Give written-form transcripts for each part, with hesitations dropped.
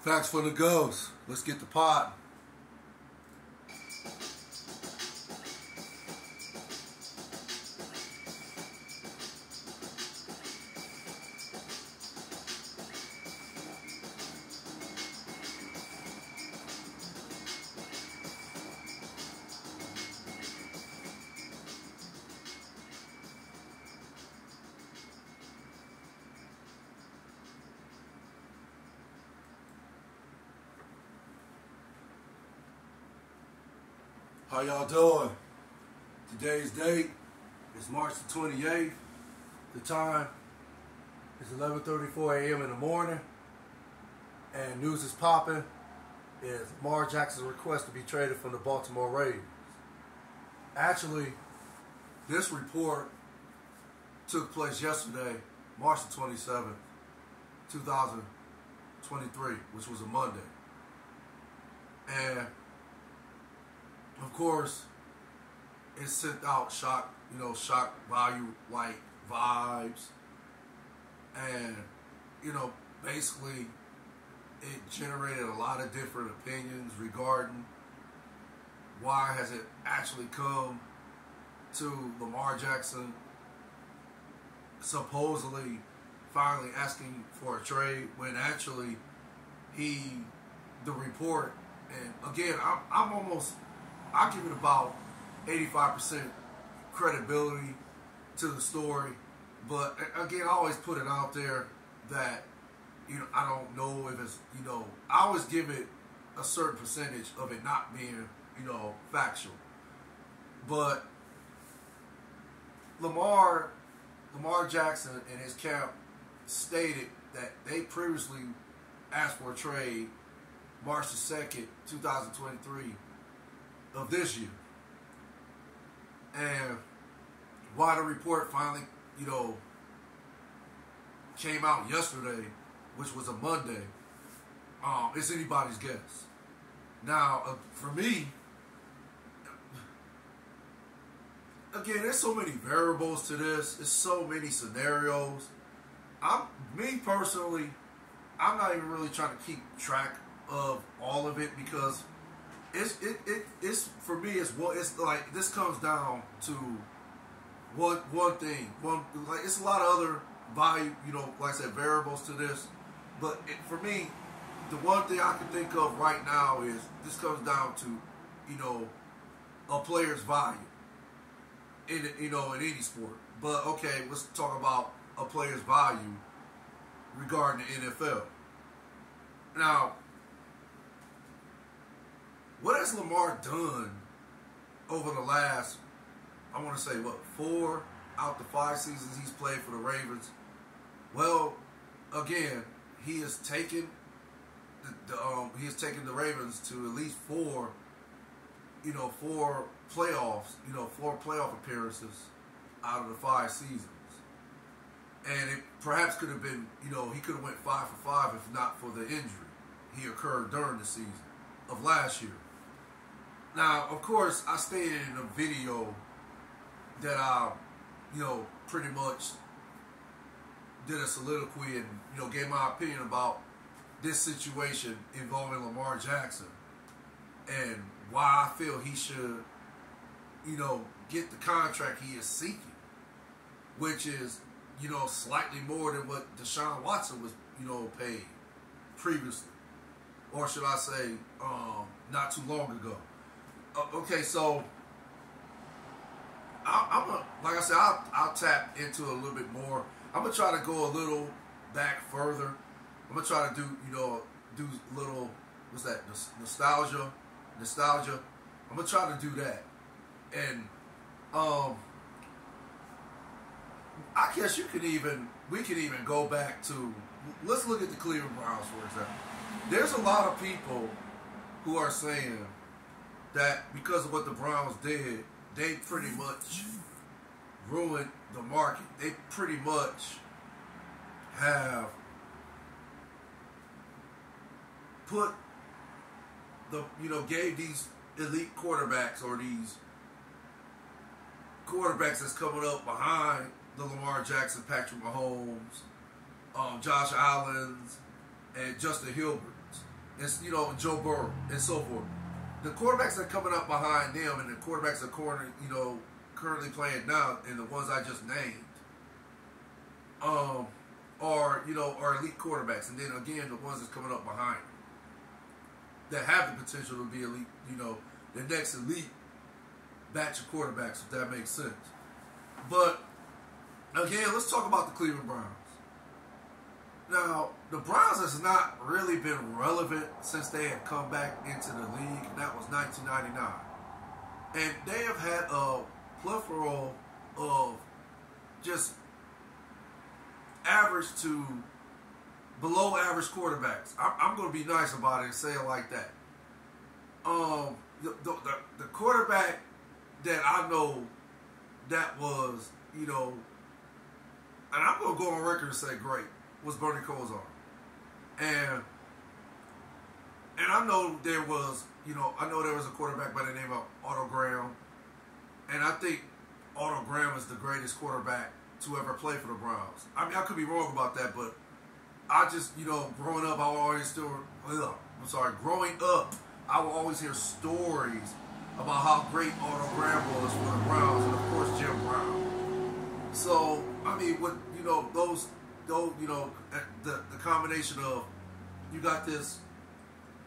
Facts for the ghost. Let's get the pot. How y'all doing? Today's date is March the 28th. The time is 11:34 a.m. in the morning. And news is popping is Lamar Jackson's request to be traded from the Baltimore Ravens. Actually, this report took place yesterday, March the 27th, 2023, which was a Monday. And of course, it sent out shock value like vibes. And, basically it generated a lot of different opinions regarding why has it actually come to Lamar Jackson supposedly finally asking for a trade when actually the report, and again, I give it about 85% credibility to the story. But again, I always put it out there that, I don't know if it's, I always give it a certain percentage of it not being, factual. But Lamar Jackson and his camp stated that they previously asked for a trade March the 2nd, 2023 of this year. And why the report finally, came out yesterday, which was a Monday, it's anybody's guess. Now, for me, again, there's so many variables to this. There's so many scenarios. Me personally, I'm not even really trying to keep track of all of it because it's for me. It's like this comes down to one thing. It's a lot of other value, like I said, variables to this. But for me, the one thing I can think of right now is this comes down to, a player's value in any sport. But okay, let's talk about a player's value regarding the NFL. Now, what has Lamar done over the last, I want to say, 4 out the 5 seasons he's played for the Ravens? Well, again, he has taken the Ravens to at least 4 playoffs, 4 playoff appearances out of the 5 seasons. And it perhaps could have been, he could have went 5 for 5 if not for the injury he occurred during the season of last year. Now, of course, I stated in a video that I, pretty much did a soliloquy and, gave my opinion about this situation involving Lamar Jackson and why I feel he should, get the contract he is seeking, which is, slightly more than what Deshaun Watson was, paid previously. Or should I say, not too long ago. Okay, so I'm gonna, like I said, I'll tap into it a little bit more. I'm gonna try to go a little back further. I'm gonna try to do little, what's that? Nostalgia. I'm gonna try to do that, and I guess we could even go back to, let's look at the Cleveland Browns for example. There's a lot of people who are saying that because of what the Browns did, they pretty much ruined the market. They pretty much have put gave these elite quarterbacks or these quarterbacks that's coming up behind the Lamar Jackson, Patrick Mahomes, Josh Allen's, and Justin Hilbert's. and Joe Burrow and so forth. The quarterbacks that are coming up behind them, and the quarterbacks that are currently playing now, and the ones I just named, are elite quarterbacks, and then again the ones that's coming up behind them that have the potential to be elite. The next elite batch of quarterbacks, if that makes sense. But again, let's talk about the Cleveland Browns. Now, the Browns has not really been relevant since they have come back into the league, and that was 1999. And they have had a plethora of just average to below average quarterbacks. I'm going to be nice about it and say it like that. The quarterback that I know that was, and I'm going to go on record and say great, was Bernie Kosar. And I know there was, a quarterback by the name of Otto Graham. And I think Otto Graham is the greatest quarterback to ever play for the Browns. I mean, I could be wrong about that, but I just, growing up, I would always hear stories about how great Otto Graham was for the Browns, and of course Jim Brown. So, I mean, with the combination of you got this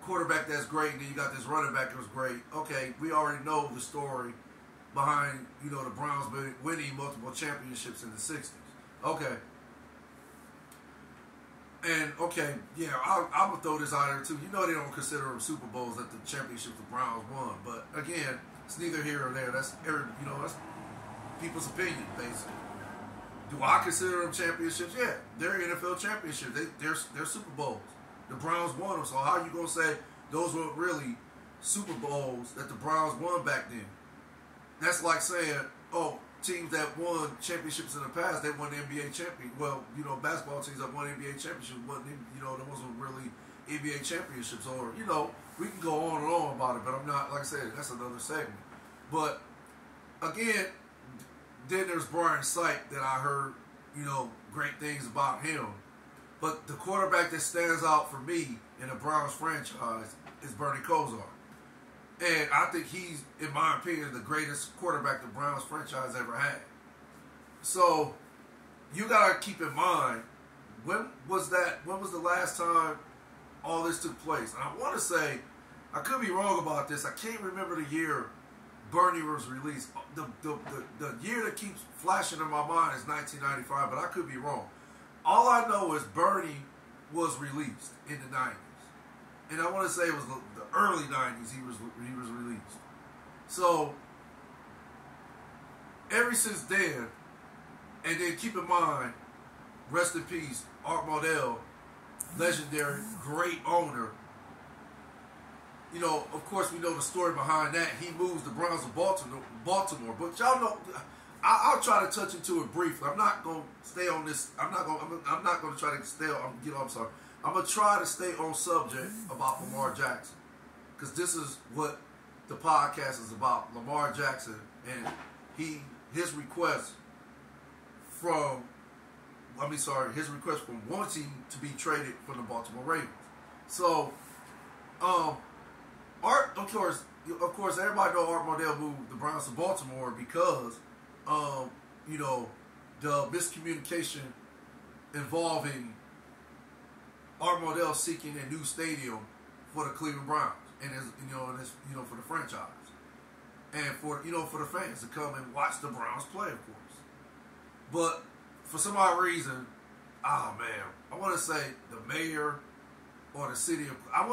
quarterback that's great, and then you got this running back that was great. Okay, we already know the story behind the Browns winning multiple championships in the 60s. Okay. And, I'm going to throw this out there, too. They don't consider them Super Bowls that the championships the Browns won. But, again, it's neither here or there. That's people's opinion, basically. Do I consider them championships? Yeah, they're NFL championships. They're Super Bowls. The Browns won them. So how are you going to say those weren't really Super Bowls that the Browns won back then? That's like saying, teams that won championships in the past, they won the NBA champion. Well, basketball teams that won NBA championships, there wasn't really NBA championships. Or, we can go on and on about it, but I'm not, like I said, that's another segment. But, again, then there's Brian Sipe that I heard, great things about him. But the quarterback that stands out for me in the Browns franchise is Bernie Kosar. And I think he's, in my opinion, the greatest quarterback the Browns franchise ever had. So, you got to keep in mind, when was the last time all this took place? And I want to say, I could be wrong about this. I can't remember the year Bernie was released. The year that keeps flashing in my mind is 1995, but I could be wrong. All I know is Bernie was released in the 90s. And I want to say it was the early 90s he was released. So, ever since then, and then keep in mind, rest in peace, Art Modell, legendary, great owner. Of course, we know the story behind that. He moves the Browns to Baltimore. But y'all know, I'll try to touch into it briefly. I'm not going to stay on this. I'm not going to try to stay on, I'm sorry. I'm going to try to stay on subject about Lamar Jackson. Because this is what the podcast is about. Lamar Jackson and his request from wanting to be traded from the Baltimore Ravens. So, Art, of course, everybody know Art Modell moved the Browns to Baltimore because, the miscommunication involving Art Modell seeking a new stadium for the Cleveland Browns and for the franchise and for the fans to come and watch the Browns play, of course. But for some odd reason, I want to say the mayor or the city of, I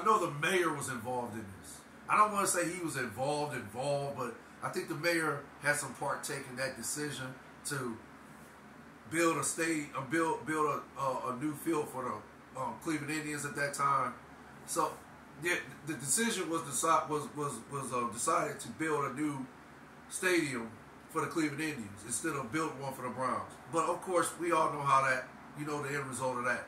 know the mayor was involved in this. I don't want to say he was involved, but I think the mayor had some part taking that decision to build a new field for the Cleveland Indians at that time. So the decision was decided to build a new stadium for the Cleveland Indians instead of building one for the Browns. But of course, we all know how that, the end result of that.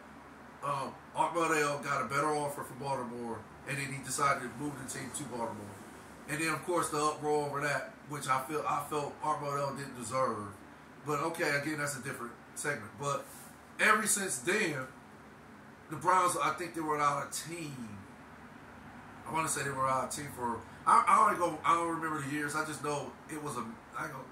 Art Modell got a better offer for Baltimore, and then he decided to move the team to Baltimore. And then, of course, the uproar over that, which I felt Art Modell didn't deserve. But okay, again, that's a different segment. But ever since then, the Browns, I think they were without a team I want to say they were out of team for. I don't remember the years. I just know it was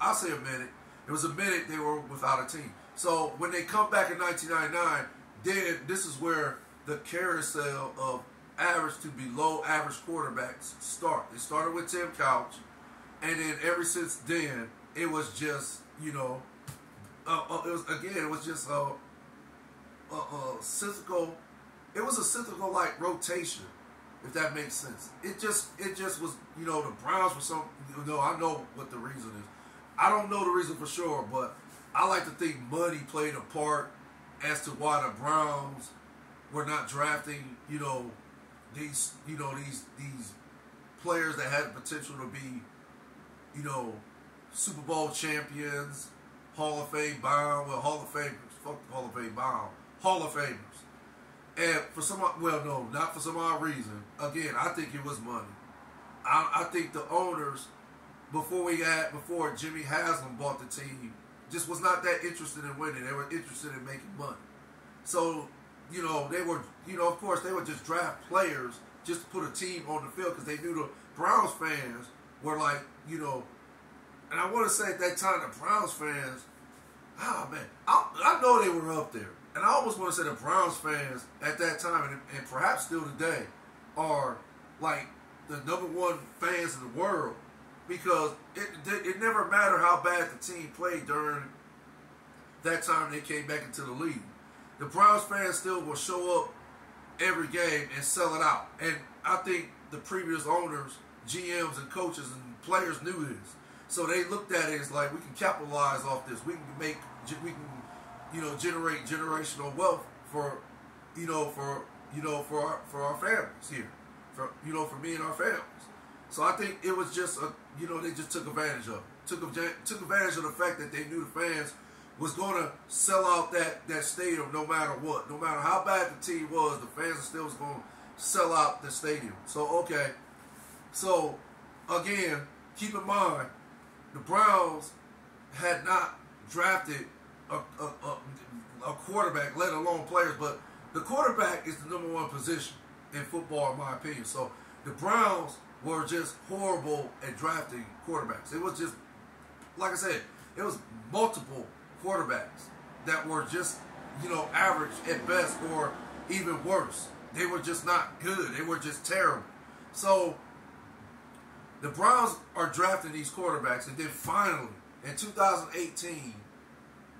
I'll say a minute. It was a minute they were without a team. So when they come back in 1999, then this is where the carousel of average to below average quarterbacks start. It started with Tim Couch, and then ever since then, it was just it was just a cyclical. It was a cyclical like rotation, if that makes sense. It just was, the Browns were some. I know what the reason is. I don't know the reason for sure, but I like to think money played a part as to why the Browns were not drafting, these players that had the potential to be, Super Bowl champions, Hall of Fame bound, Hall of Famers. Fuck the Hall of Fame bound. Hall of Famers. And for some, not for some odd reason. Again, I think it was money. I think the owners, before Jimmy Haslam bought the team, just was not that interested in winning. They were interested in making money. So, they were, of course, they would just draft players just to put a team on the field because they knew the Browns fans were like, and I want to say at that time the Browns fans, I know they were up there. And I almost want to say the Browns fans at that time, and perhaps still today, are like the #1 fans in the world because it never mattered how bad the team played during that time they came back into the league. The Browns fans still will show up every game and sell it out. And I think the previous owners, GMs and coaches and players knew this. So they looked at it as like, we can capitalize off this. We can generate generational wealth for our families here, for me and our families. So I think it was just they just took advantage of it. Took advantage of the fact that they knew the fans was going to sell out that stadium no matter what. No matter how bad the team was, the fans still was going to sell out the stadium. So, okay. So, again, keep in mind, the Browns had not drafted a quarterback, let alone players, but the quarterback is the #1 position in football, in my opinion. So, the Browns were just horrible at drafting quarterbacks. It was just, like I said, it was multiple quarterbacks that were just, average at best or even worse. They were just not good. They were just terrible. So the Browns are drafting these quarterbacks, and then finally, in 2018,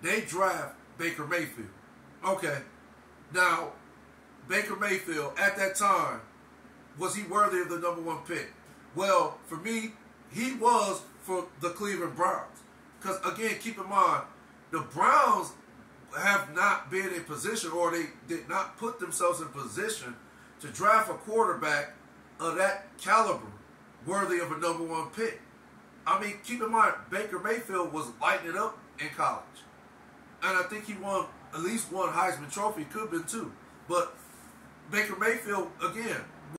they draft Baker Mayfield. Okay. Now, Baker Mayfield, at that time, was he worthy of the #1 pick? Well, for me, he was for the Cleveland Browns. Because, again, keep in mind, the Browns have not been in position, or they did not put themselves in position to draft a quarterback of that caliber worthy of a #1 pick. I mean, keep in mind, Baker Mayfield was lighting it up in college. And I think he won at least one Heisman Trophy, could have been two. But Baker Mayfield, again,